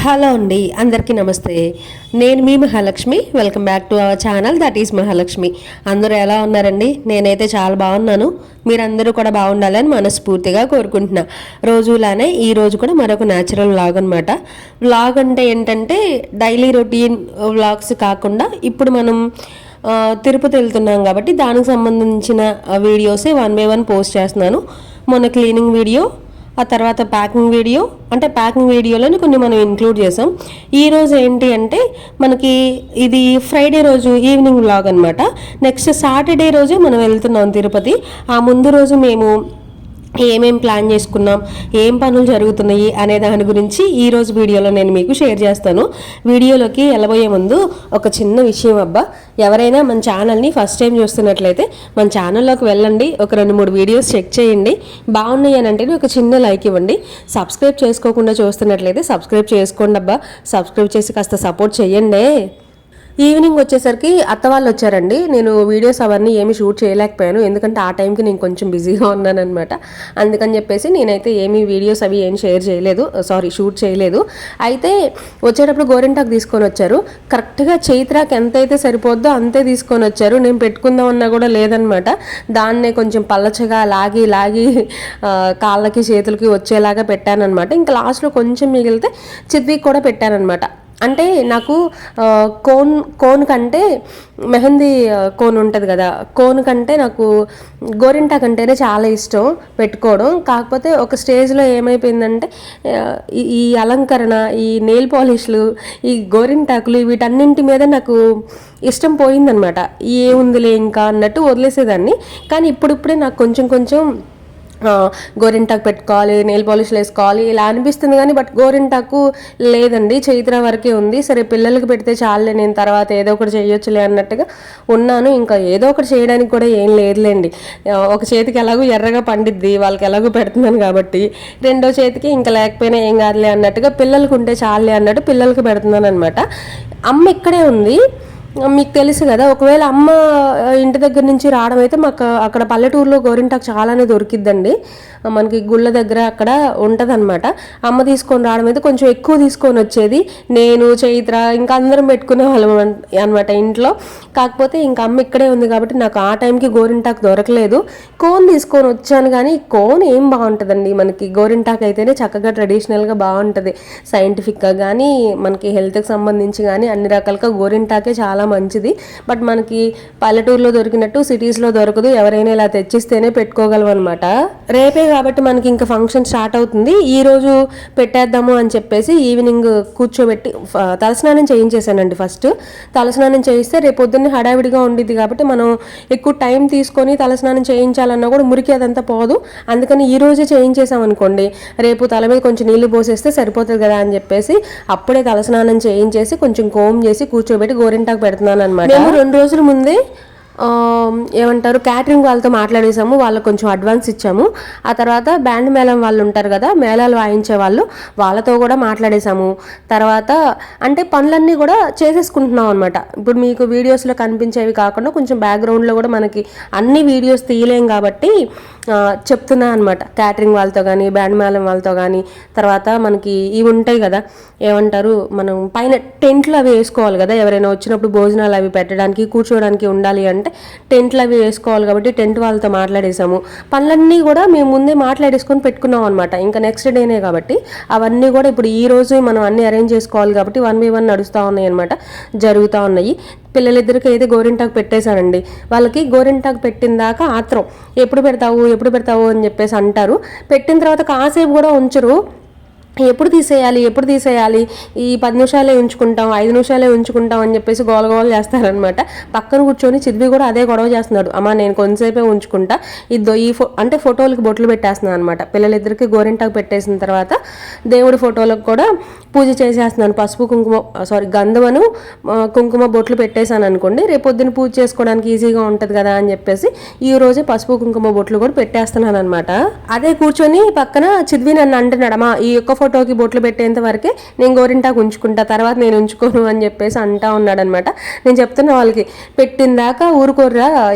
Hello అండి, అందరికీ నమస్తే. నేను మీ Mahalakshmi. Welcome back to our channel, that is Mahalakshmi. అందరూ ఎలా ఉన్నారండి? నేనైతే చాలా బాగున్నాను. మీరందరూ కూడా బాగుండాలని మనస్ఫూర్తిగా కోరుకుంటున్నా. రోజులానే ఈ రోజు కూడా మరొక న్యాచురల్ వ్లాగ్ అనమాట. వ్లాగ్ అంటే ఏంటంటే డైలీ రొటీన్ వ్లాగ్స్ కాకుండా ఇప్పుడు మనం తిరుపతి వెళ్తున్నాం కాబట్టి దానికి సంబంధించిన వీడియోసే 1 by 1 పోస్ట్ చేస్తున్నాను. మొన్న క్లీనింగ్ వీడియో, ఆ తర్వాత ప్యాకింగ్ వీడియో, అంటే ప్యాకింగ్ వీడియోలోని కొన్ని మనం ఇంక్లూడ్ చేసాం. ఈరోజు ఏంటి అంటే మనకి ఇది ఫ్రైడే రోజు ఈవినింగ్ వ్లాగ్ అనమాట. నెక్స్ట్ సాటర్డే రోజే మనం వెళ్తున్నాం తిరుపతి. ఆ ముందు రోజు మేము ఏమేం ప్లాన్ చేసుకున్నాం, ఏం పనులు జరుగుతున్నాయి అనే దాని గురించి ఈరోజు వీడియోలో నేను మీకు షేర్ చేస్తాను. వీడియోలోకి వెళ్ళబోయే ముందు ఒక చిన్న విషయం అబ్బా, ఎవరైనా మన ఛానల్ని ఫస్ట్ టైం చూస్తున్నట్లయితే మన ఛానల్లోకి వెళ్ళండి, ఒక 2-3 వీడియోస్ చెక్ చేయండి. బాగున్నాయి అని అంటే ఒక చిన్న లైక్ ఇవ్వండి. సబ్స్క్రైబ్ చేసుకోకుండా చూస్తున్నట్లయితే సబ్స్క్రైబ్ చేసుకోండి అబ్బా, సబ్స్క్రైబ్ చేసి కాస్త సపోర్ట్ చేయండి. ఈవినింగ్ వచ్చేసరికి అత్త వాళ్ళు వచ్చారండి. నేను వీడియోస్ అవన్నీ ఏమి షూట్ చేయలేకపోయాను, ఎందుకంటే ఆ టైంకి నేను కొంచెం బిజీగా ఉన్నాను అనమాట. అందుకని చెప్పేసి నేనైతే ఏమీ వీడియోస్ అవి ఏం షూట్ చేయలేదు. అయితే వచ్చేటప్పుడు గోరింటాకు తీసుకొని వచ్చారు. కరెక్ట్గా చైత్రాకి ఎంతైతే సరిపోద్దో అంతే తీసుకొని వచ్చారు. నేను పెట్టుకుందామన్నా కూడా లేదనమాట. దాన్నే కొంచెం పల్లచగా లాగి కాళ్ళకి చేతులకి వచ్చేలాగా పెట్టానమాట. ఇంకా లాస్ట్లో కొంచెం మిగిలితే చిద్వికి కూడా పెట్టానమాట. అంటే నాకు కోన్ కంటే మెహందీ కోన్ ఉంటుంది కదా, కోన్ కంటే నాకు గోరింటాకు అంటేనే చాలా ఇష్టం పెట్టుకోవడం. కాకపోతే ఒక స్టేజ్లో ఏమైపోయిందంటే ఈ అలంకరణ, ఈ నెయిల్ పాలిష్లు, ఈ గోరింటాకులు వీటన్నింటి మీద నాకు ఇష్టం పోయిందనమాట. ఏముందిలే ఇంకా అన్నట్టు వదిలేసేదాన్ని. కానీ ఇప్పుడిప్పుడే నాకు కొంచెం గోరింటాకు పెట్టుకోవాలి, నెయిల్ పాలిష్లు వేసుకోవాలి ఇలా అనిపిస్తుంది. కానీ బట్ గోరింటాకు లేదండి, చైత్ర వరకే ఉంది. సరే పిల్లలకి పెడితే చాలే, నేను తర్వాత ఏదో ఒకటి చేయొచ్చులే అన్నట్టుగా ఉన్నాను. ఇంకా ఏదో ఒకటి చేయడానికి కూడా ఏం లేదులేండి. ఒక చేతికి ఎలాగో ఎర్రగా పండిద్ది, వాళ్ళకి ఎలాగో పెడుతున్నాను కాబట్టి, రెండో చేతికి ఇంకా లేకపోయినా ఏం కాదులే అన్నట్టుగా పిల్లలకి ఉంటే చాలే అన్నట్టు పిల్లలకి పెడుతున్నాను అనమాట. అమ్మ ఇక్కడే ఉంది, మీకు తెలుసు కదా. ఒకవేళ అమ్మ ఇంటి దగ్గర నుంచి రావడం అయితే మాకు అక్కడ పల్లెటూరులో గోరింటాకు చాలానే దొరికిద్దండి. మనకి గుళ్ళ దగ్గర అక్కడ ఉంటుంది అనమాట. అమ్మ తీసుకొని రావడం అయితే కొంచెం ఎక్కువ తీసుకొని వచ్చేది. నేను, చైత్ర ఇంకా అందరం పెట్టుకునే వాళ్ళం అనమాట ఇంట్లో. కాకపోతే ఇంకా అమ్మ ఇక్కడే ఉంది కాబట్టి నాకు ఆ టైంకి గోరింటాకు దొరకలేదు. కోన్ తీసుకొని వచ్చాను, కానీ కోన్ ఏం బాగుంటుందండి, మనకి గోరింటాకు అయితేనే చక్కగా ట్రెడిషనల్గా బాగుంటుంది. సైంటిఫిక్గా కానీ మనకి హెల్త్కి సంబంధించి కానీ అన్ని రకాలుగా గోరింటాకే చాలా మంచిది. బట్ మనకి పల్లెటూరులో దొరికినట్టు సిటీస్లో దొరకదు. ఎవరైనా ఇలా తెచ్చిస్తేనే పెట్టుకోగలం అనమాట. రేపే కాబట్టి మనకి ఇంకా ఫంక్షన్ స్టార్ట్ అవుతుంది. ఈ రోజు పెట్టేద్దాము అని చెప్పేసి ఈవినింగ్ కూర్చోబెట్టి తలస్నానం చేయించేసానండి. ఫస్ట్ తలస్నానం చేయిస్తే రేపు పొద్దున్నే హడావిడిగా ఉండిద్ది కాబట్టి మనం ఎక్కువ టైం తీసుకొని తలస్నానం చేయించాలన్నా కూడా మురికి అదంతా పోదు. అందుకని ఈ రోజే చేయించేసాం అనుకోండి, రేపు తల మీద కొంచెం నీళ్లు పోసేస్తే సరిపోతుంది కదా అని చెప్పేసి అప్పుడే తలస్నానం చేయించేసి కొంచెం కోమ్ చేసి కూర్చోబెట్టి గోరింటాకు పెడుతున్నాను అనమాట. మేము 2 రోజుల ముందే ఏమంటారు క్యాటరింగ్ వాళ్ళతో మాట్లాడేసాము, వాళ్ళకి కొంచెం అడ్వాన్స్ ఇచ్చాము. ఆ తర్వాత బ్యాండ్ మేళం వాళ్ళు ఉంటారు కదా, మేళాలు వాయించే వాళ్ళు, వాళ్ళతో కూడా మాట్లాడేసాము. తర్వాత అంటే పనులన్నీ కూడా చేసేసుకుంటున్నాం అనమాట. ఇప్పుడు మీకు వీడియోస్లో కనిపించేవి కాకుండా కొంచెం బ్యాక్గ్రౌండ్లో కూడా మనకి అన్ని వీడియోస్ తీయలేం కాబట్టి చెప్తున్నా అనమాట. క్యాటరింగ్ వాళ్ళతో కానీ, బ్యాండ్ మేళం వాళ్ళతో కానీ, తర్వాత మనకి ఇవి ఉంటాయి కదా, ఏమంటారు మనం పైన టెంట్లు అవి వేసుకోవాలి కదా, ఎవరైనా వచ్చినప్పుడు భోజనాలు అవి పెట్టడానికి కూర్చోడానికి ఉండాలి అంటే టెంట్లు అవి వేసుకోవాలి కాబట్టి టెంట్ వాళ్ళతో మాట్లాడేసాము. పనులన్నీ కూడా మేము ముందే మాట్లాడేసుకొని పెట్టుకున్నాం అనమాట. ఇంకా నెక్స్ట్ డేనే కాబట్టి అవన్నీ కూడా ఇప్పుడు ఈ రోజు మనం అన్ని అరేంజ్ చేసుకోవాలి కాబట్టి 1 by 1 నడుస్తూ ఉన్నాయి అనమాట, జరుగుతూ ఉన్నాయి. పిల్లలిద్దరికి అయితే గోరింటాకు పెట్టేశానండి. వాళ్ళకి గోరింటాకు పెట్టిన దాకా ఆత్రం, ఎప్పుడు పెడతావు అని చెప్పేసి అంటారు. పెట్టిన తర్వాత కాసేపు కూడా ఉంచరు. ఎప్పుడు తీసేయాలి, ఈ 10 నిమిషాలే ఉంచుకుంటాం, 5 నిమిషాలే ఉంచుకుంటాం అని చెప్పేసి గోల చేస్తారనమాట. పక్కన కూర్చొని చిద్వి కూడా అదే గొడవ చేస్తున్నాడు, అమ్మ నేను కొంతసేపే ఉంచుకుంటా, అంటే ఫోటోలకు బొట్లు పెట్టేస్తున్నాను అనమాట. పిల్లలిద్దరికి గోరింటాకు పెట్టేసిన తర్వాత దేవుడి ఫోటోలకు కూడా పూజ చేసేస్తున్నాను. గంధమను కుంకుమ బొట్లు పెట్టేశాను అనుకోండి, రేపు పొద్దున పూజ చేసుకోవడానికి ఈజీగా ఉంటుంది కదా అని చెప్పేసి ఈ రోజే పసుపు కుంకుమ బొట్లు కూడా పెట్టేస్తున్నాను అనమాట. అదే కూర్చొని పక్కన చిద్వి నన్ను అంటున్నాడు, అమ్మా ఈ యొక్క ఫోటోకి బొట్లు పెట్టేంత వరకే నేను గోరింటాకు ఉంచుకుంటా, తర్వాత నేను ఉంచుకోను అని చెప్పేసి అంటా ఉన్నాడనమాట. నేను చెప్తున్నా వాళ్ళకి, పెట్టిన దాకా ఊరుకోర్రా,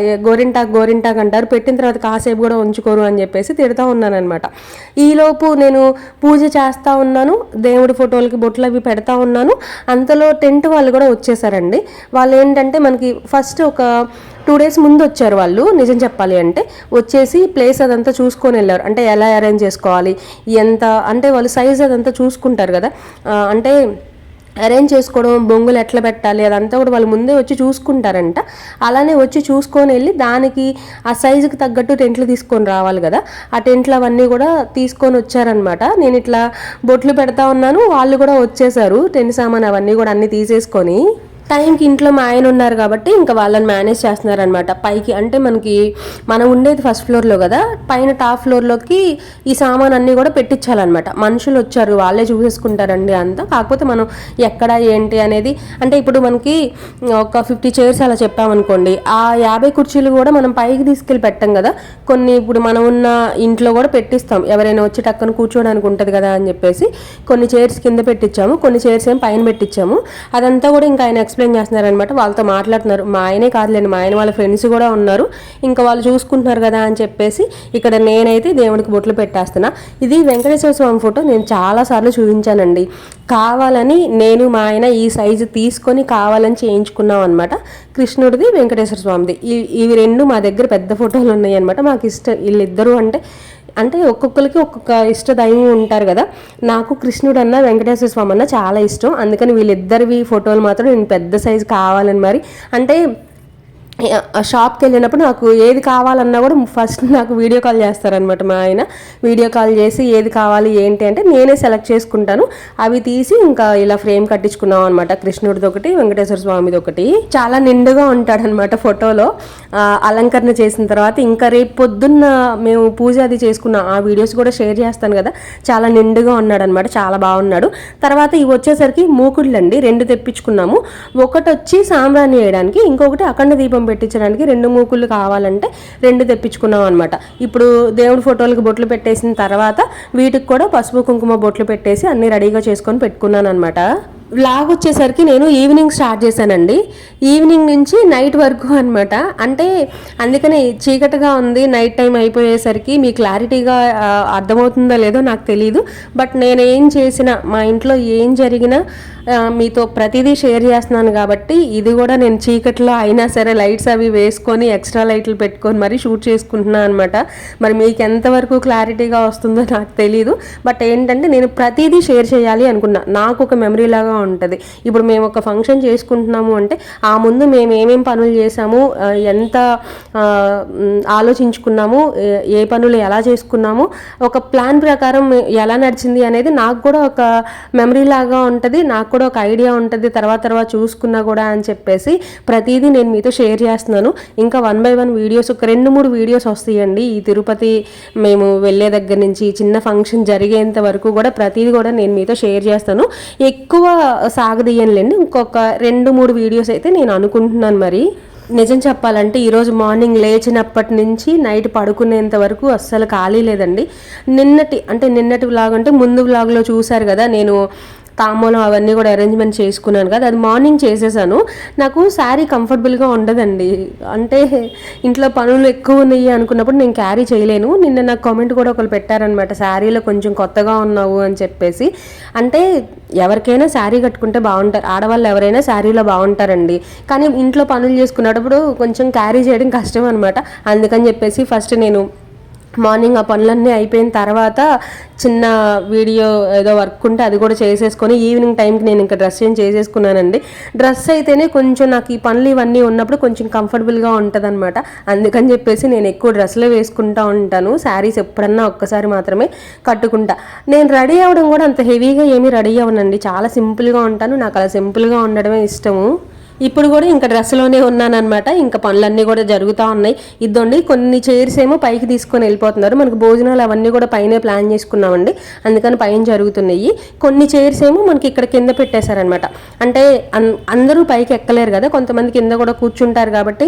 గోరింటాకు అంటారు, పెట్టిన తర్వాత కాసేపు కూడా ఉంచుకోరు అని చెప్పేసి తిడతా ఉన్నాను అనమాట. ఈలోపు నేను పూజ చేస్తూ ఉన్నాను, దేవుడి ఫోటోలకి బొట్లు అవి పెడతా ఉన్నాను. అంతలో టెంట్ వాళ్ళు కూడా వచ్చేసారండి. వాళ్ళు ఏంటంటే మనకి ఫస్ట్ ఒక 2 days ముందు వచ్చారు వాళ్ళు. నిజం చెప్పాలి అంటే వచ్చేసి ప్లేస్ అదంతా చూసుకొని వెళ్ళారు. అంటే ఎలా అరేంజ్ చేసుకోవాలి, ఎంత అంటే వాళ్ళు సైజ్ అదంతా చూసుకుంటారు కదా, అంటే అరేంజ్ చేసుకోవడం, బొంగులు ఎట్లా పెట్టాలి అదంతా కూడా వాళ్ళు ముందే వచ్చి చూసుకుంటారంట. అలానే వచ్చి చూసుకొని వెళ్ళి దానికి ఆ సైజుకి తగ్గట్టు టెంట్లు తీసుకొని రావాలి కదా, ఆ టెంట్లు అవన్నీ కూడా తీసుకొని వచ్చారనమాట. నేను ఇట్లా బొట్లు పెడతా ఉన్నాను, వాళ్ళు కూడా వచ్చేసారు, టెంట్ సామాన్ అవన్నీ కూడా అన్నీ తీసేసుకొని. టైంకి ఇంట్లో మా ఆయన ఉన్నారు కాబట్టి ఇంకా వాళ్ళని మేనేజ్ చేస్తున్నారనమాట. పైకి అంటే మనం ఉండేది ఫస్ట్ ఫ్లోర్లో కదా, పైన టాప్ ఫ్లోర్లోకి ఈ సామాన్ అన్నీ కూడా పెట్టించాలన్నమాట. మనుషులు వచ్చారు, వాళ్ళే చూసేసుకుంటారండి అంతా. కాకపోతే మనం ఎక్కడ ఏంటి అనేది, అంటే ఇప్పుడు మనకి ఒక 50 chairs అలా చెప్పామనుకోండి, ఆ 50 కుర్చీలు కూడా మనం పైకి తీసుకెళ్ళి పెట్టాం కదా, కొన్ని ఇప్పుడు మనం ఉన్న ఇంట్లో కూడా పెట్టిస్తాం, ఎవరైనా వచ్చి టక్కన కూర్చోడానికి ఉంటుంది కదా అని చెప్పేసి కొన్ని చైర్స్ కింద పెట్టించాము, కొన్ని చైర్స్ ఏం పైన పెట్టించాము. అదంతా కూడా ఇంకా ఆయన ఎక్స్ప్లెయిన్ చేస్తున్నారనమాట. వాళ్ళతో మాట్లాడుతున్నారు. మా ఆయనే కాదులేండి, మా ఆయన వాళ్ళ ఫ్రెండ్స్ కూడా ఉన్నారు, ఇంకా వాళ్ళు చూసుకుంటున్నారు కదా అని చెప్పేసి ఇక్కడ నేనైతే దేవుడికి బొట్లు పెట్టేస్తున్నా. ఇది వెంకటేశ్వర స్వామి ఫోటో నేను చాలాసార్లు చూపించానండి. కావాలని నేను మా ఆయన ఈ సైజు తీసుకొని కావాలని చేయించుకున్నాం అనమాట. కృష్ణుడిది, వెంకటేశ్వర స్వామిది, ఇవి రెండు మా దగ్గర పెద్ద ఫోటోలు ఉన్నాయి అనమాట. మాకు ఇష్టం వీళ్ళిద్దరూ, అంటే ఒక్కొక్కరికి ఒక్కొక్క ఇష్ట దైవం ఉంటారు కదా. నాకు కృష్ణుడు అన్న వెంకటేశ్వర స్వామి అన్న చాలా ఇష్టం. అందుకని వీళ్ళిద్దరివి ఫోటోలు మాత్రం నేను పెద్ద సైజు కావాలని మరి, అంటే షాప్కి వెళ్ళినప్పుడు నాకు ఏది కావాలన్నా కూడా ఫస్ట్ నాకు వీడియో కాల్ చేస్తారనమాట మా ఆయన. వీడియో కాల్ చేసి ఏది కావాలి ఏంటి అంటే నేనే సెలెక్ట్ చేసుకుంటాను. అవి తీసి ఇంకా ఇలా ఫ్రేమ్ కట్టించుకున్నాం అనమాట. కృష్ణుడిది ఒకటి, వెంకటేశ్వర స్వామిది ఒకటి. చాలా నిండుగా ఉంటాడనమాట ఫోటోలో. అలంకరణ చేసిన తర్వాత ఇంకా రేపు పొద్దున్న మేము పూజ అది చేసుకున్న ఆ వీడియోస్ కూడా షేర్ చేస్తాను కదా, చాలా నిండుగా ఉన్నాడనమాట, చాలా బాగున్నాడు. తర్వాత ఇవి వచ్చేసరికి మూకుళ్ళు అండి, 2 తెప్పించుకున్నాము. ఒకటి వచ్చి సాంబ్రాణి వేయడానికి, ఇంకొకటి అఖండ దీపం పెట్టించడానికి 2 మూకుళ్ళు కావాలంటే 2 తెప్పించుకున్నాం అనమాట. ఇప్పుడు దేవుడి ఫోటోలకు బొట్లు పెట్టేసిన తర్వాత వీటికి కూడా పసుపు కుంకుమ బొట్లు పెట్టేసి అన్ని రెడీగా చేసుకొని పెట్టుకున్నాను అనమాట. వ్లాగ్ వచ్చేసరికి నేను ఈవినింగ్ స్టార్ట్ చేశానండి, ఈవినింగ్ నుంచి నైట్ వరకు అనమాట. అంటే అందుకనే చీకటిగా ఉంది, నైట్ టైం అయిపోయేసరికి మీ క్లారిటీగా అర్థమవుతుందో లేదో నాకు తెలియదు. బట్ నేను ఏం చేసినా, మా ఇంట్లో ఏం జరిగినా మీతో ప్రతిదీ షేర్ చేస్తున్నాను కాబట్టి ఇది కూడా నేను చీకట్లో అయినా సరే లైట్స్ అవి వేసుకొని ఎక్స్ట్రా లైట్లు పెట్టుకొని మరీ షూట్ చేసుకుంటున్నాను అనమాట. మరి మీకు ఎంతవరకు క్లారిటీగా వస్తుందో నాకు తెలీదు. బట్ ఏంటంటే నేను ప్రతిదీ షేర్ చేయాలి అనుకున్నా, నాకు ఒక మెమరీ లాగా ఉంటుంది. ఇప్పుడు మేము ఒక ఫంక్షన్ చేసుకుంటున్నాము అంటే ఆ ముందు మేము ఏమేం పనులు చేసాము, ఎంత ఆలోచించుకున్నాము, ఏ పనులు ఎలా చేసుకున్నాము, ఒక ప్లాన్ ప్రకారం ఎలా నడిచింది అనేది నాకు కూడా ఒక మెమరీ లాగా ఉంటుంది, నాకు కూడా ఒక ఐడియా ఉంటుంది. తర్వాత చూసుకున్నా కూడా అని చెప్పేసి ప్రతిదీ నేను మీతో షేర్ చేస్తున్నాను. ఇంకా 1 by 1 వీడియోస్, ఒక 2-3 వీడియోస్ వస్తాయండి. ఈ తిరుపతి మేము వెళ్ళే దగ్గర నుంచి చిన్న ఫంక్షన్ జరిగేంత వరకు కూడా ప్రతిదీ కూడా నేను మీతో షేర్ చేస్తాను. ఎక్కువ సాగదీయనులేండి, ఇంకొక 2-3 వీడియోస్ అయితే నేను అనుకుంటున్నాను. మరి నిజం చెప్పాలంటే ఈరోజు మార్నింగ్ లేచినప్పటి నుంచి నైట్ పడుకునేంత వరకు అస్సలు ఖాళీ లేదండి. నిన్నటి వ్లాగ్ అంటే ముందు వ్లాగ్లో చూశారు కదా, నేను తాంబూలం అవన్నీ కూడా అరేంజ్మెంట్ చేసుకున్నాను కదా, అది మార్నింగ్ చేసేసాను. నాకు శారీ కంఫర్టబుల్గా ఉండదండి, అంటే ఇంట్లో పనులు ఎక్కువ ఉన్నాయి అనుకున్నప్పుడు నేను క్యారీ చేయలేను. నిన్న నాకు కామెంట్ కూడా ఒకరు పెట్టారనమాట, శారీలో కొంచెం కొత్తగా ఉన్నావు అని చెప్పేసి. అంటే ఎవరికైనా శారీ కట్టుకుంటే బాగుంటారు, ఆడవాళ్ళు ఎవరైనా శారీలో బాగుంటారండి. కానీ ఇంట్లో పనులు చేసుకున్నప్పుడు కొంచెం క్యారీ చేయడం కష్టం అనమాట. అందుకని చెప్పేసి ఫస్ట్ నేను మార్నింగ్ ఆ పనులన్నీ అయిపోయిన తర్వాత చిన్న వీడియో ఏదో వర్క్ ఉంటే అది కూడా చేసేసుకొని ఈవినింగ్ టైంకి నేను ఇంకా డ్రెస్ చేంజ్ చేసేసుకున్నానండి. డ్రెస్ అయితేనే కొంచెం నాకు ఈ పనులు ఇవన్నీ ఉన్నప్పుడు కొంచెం కంఫర్టబుల్గా ఉంటుంది అనమాట. అందుకని చెప్పేసి నేను ఎక్కువ డ్రెస్సులు వేసుకుంటూ ఉంటాను, శారీస్ ఎప్పుడన్నా ఒక్కసారి మాత్రమే కట్టుకుంటా. నేను రెడీ అవ్వడం కూడా అంత హెవీగా ఏమీ రెడీ అవ్వనండి, చాలా సింపుల్గా ఉంటాను, నాకు అలా సింపుల్గా ఉండడమే ఇష్టము. ఇప్పుడు కూడా ఇంకా డ్రెస్లోనే ఉన్నానమాట. ఇంకా పనులన్నీ కూడా జరుగుతూ ఉన్నాయి. ఇద్దండి కొన్ని చైర్స్ ఏమో పైకి తీసుకొని వెళ్ళిపోతున్నారు, మనకు భోజనాలు అవన్నీ కూడా పైనే ప్లాన్ చేసుకున్నామండి, అందుకని పైన జరుగుతున్నాయి. కొన్ని చైర్స్ ఏమో మనకి ఇక్కడ కింద పెట్టేశారనమాట. అంటే అందరూ పైకి ఎక్కలేరు కదా, కొంతమంది కింద కూడా కూర్చుంటారు కాబట్టి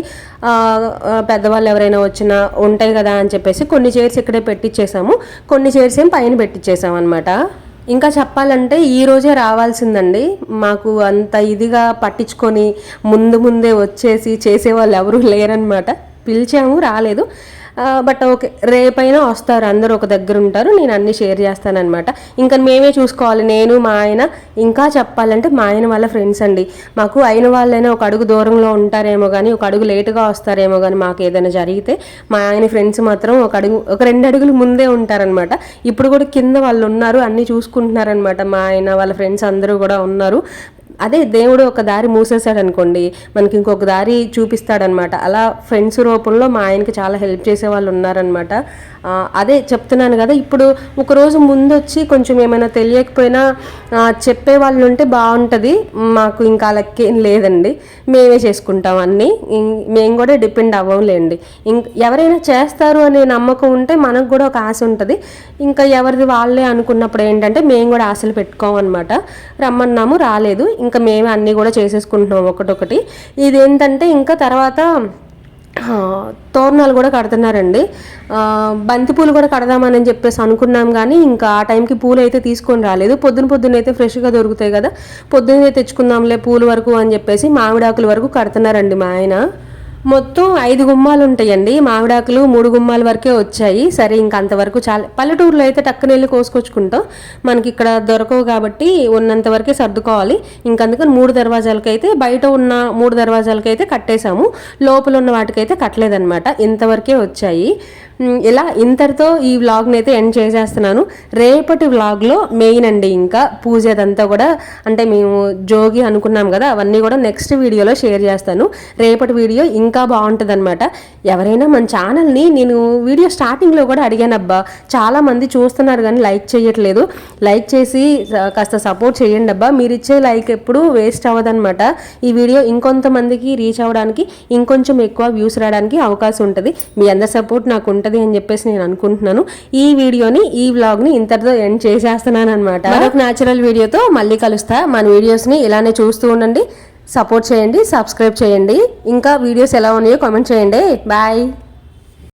పెద్దవాళ్ళు ఎవరైనా వచ్చినా ఉంటాయి కదా అని చెప్పేసి కొన్ని చైర్స్ ఇక్కడే పెట్టించేసాము, కొన్ని చైర్స్ ఏమో పైన పెట్టించేసాము అనమాట. ఇంకా చెప్పాలంటే ఈ రోజే రావాల్సిందండి. మాకు అంత ఇదిగా పట్టించుకొని ముందే వచ్చేసి చేసేవాళ్ళు ఎవరూ లేరనమాట. పిలిచాము, రాలేదు. బట్ ఓకే, రేపైనా వస్తారు, అందరూ ఒక దగ్గర ఉంటారు, నేను అన్నీ షేర్ చేస్తానన్నమాట. ఇంకా మేమే చూసుకోవాలి, నేను మా ఆయన. ఇంకా చెప్పాలంటే మా ఆయన వాళ్ళ ఫ్రెండ్స్ అండి. మాకు అయిన వాళ్ళైనా ఒక అడుగు దూరంలో ఉంటారేమో కానీ, ఒక అడుగు లేటుగా వస్తారేమో కానీ, మాకు ఏదైనా జరిగితే మా ఆయన ఫ్రెండ్స్ మాత్రం ఒక 2 అడుగులు ముందే ఉంటారనమాట. ఇప్పుడు కూడా కింద వాళ్ళు ఉన్నారు, అన్నీ చూసుకుంటున్నారనమాట. మా ఆయన వాళ్ళ ఫ్రెండ్స్ అందరూ కూడా ఉన్నారు. అదే దేవుడు ఒక దారి మూసేశాడు అనుకోండి, మనకి ఇంకొక దారి చూపిస్తాడనమాట. అలా ఫ్రెండ్స్ రూపంలో మా ఆయనకి చాలా హెల్ప్ చేసే వాళ్ళు ఉన్నారనమాట. అదే చెప్తున్నాను కదా, ఇప్పుడు ఒకరోజు ముందు వచ్చి కొంచెం ఏమైనా తెలియకపోయినా చెప్పే వాళ్ళు ఉంటే బాగుంటుంది. మాకు ఇంకా లెక్కేం లేదండి, మేమే చేసుకుంటాం అన్నీ. మేము కూడా డిపెండ్ అవ్వంలేండి. ఎవరైనా చేస్తారు అనే నమ్మకం ఉంటే మనకు కూడా ఒక ఆశ ఉంటుంది. ఇంకా ఎవరిది వాళ్ళే అనుకున్నప్పుడు ఏంటంటే మేము కూడా ఆశలు పెట్టుకోమన్నమాట. రమ్మన్నాము, రాలేదు. ఇంకా మేమే అన్నీ కూడా చేసేసుకుంటున్నాం ఒకటొకటి. ఇదేంటంటే ఇంకా తర్వాత తోరణాలు కూడా కడుతున్నారండి. బంతిపూలు కూడా కడదామని చెప్పేసి అనుకున్నాం, కానీ ఇంకా ఆ టైంకి పూలు అయితే తీసుకొని రాలేదు. పొద్దున్న అయితే ఫ్రెష్గా దొరుకుతాయి కదా, పొద్దున్నే తెచ్చుకుందాంలే పూలు వరకు అని చెప్పేసి మామిడాకుల వరకు కడుతున్నారండి మా ఆయన. మొత్తం 5 గుమ్మాలు ఉంటాయండి. మామిడాకులు 3 గుమ్మాల వరకే వచ్చాయి. సరే, ఇంకా అంతవరకు చాలా. పల్లెటూరులో అయితే టక్కున వెళ్ళి కోసుకొచ్చుకుంటాం, మనకి ఇక్కడ దొరకవు కాబట్టి ఉన్నంత వరకే సర్దుకోవాలి. ఇంకందుకని 3 దర్వాజాలకైతే, బయట ఉన్న 3 దర్వాజాలకైతే కట్టేశాము, లోపల ఉన్న వాటికైతే కట్టలేదన్నమాట. ఇంతవరకే వచ్చాయి. ఇలా ఇంతటితో ఈ వ్లాగ్ని అయితే ఎండ్ చేసేస్తున్నాను. రేపటి వ్లాగ్లో మెయిన్ అండి ఇంకా పూజ అదంతా కూడా, అంటే మేము జోగి అనుకున్నాం కదా, అవన్నీ కూడా నెక్స్ట్ వీడియోలో షేర్ చేస్తాను. రేపటి వీడియో ఇంకా బాగుంటుంది అనమాట. ఎవరైనా మన ఛానల్ని, నేను వీడియో స్టార్టింగ్లో కూడా అడిగానబ్బా, చాలామంది చూస్తున్నారు కానీ లైక్ చేయట్లేదు. లైక్ చేసి కాస్త సపోర్ట్ చేయండి అబ్బా. మీరు ఇచ్చే లైక్ ఎప్పుడు వేస్ట్ అవ్వదన్నమాట. ఈ వీడియో ఇంకొంతమందికి రీచ్ అవ్వడానికి, ఇంకొంచెం ఎక్కువ వ్యూస్ రావడానికి అవకాశం ఉంటుంది. మీ అందరి సపోర్ట్ నాకు ఉంటుంది అని చెప్పేసి నేను అనుకుంటున్నాను. ఈ వీడియోని, ఈ వ్లాగ్ని ఇంతటితో ఎండ్ చేసేస్తున్నాను అనమాట. మరొక న్యాచురల్ వీడియోతో మళ్ళీ కలుస్తా. మన వీడియోస్ని ఇలానే చూస్తూ ఉండండి, సపోర్ట్ చేయండి, సబ్స్క్రైబ్ చేయండి. ఇంకా వీడియోస్ ఎలా ఉన్నాయో కామెంట్ చేయండి. బాయ్.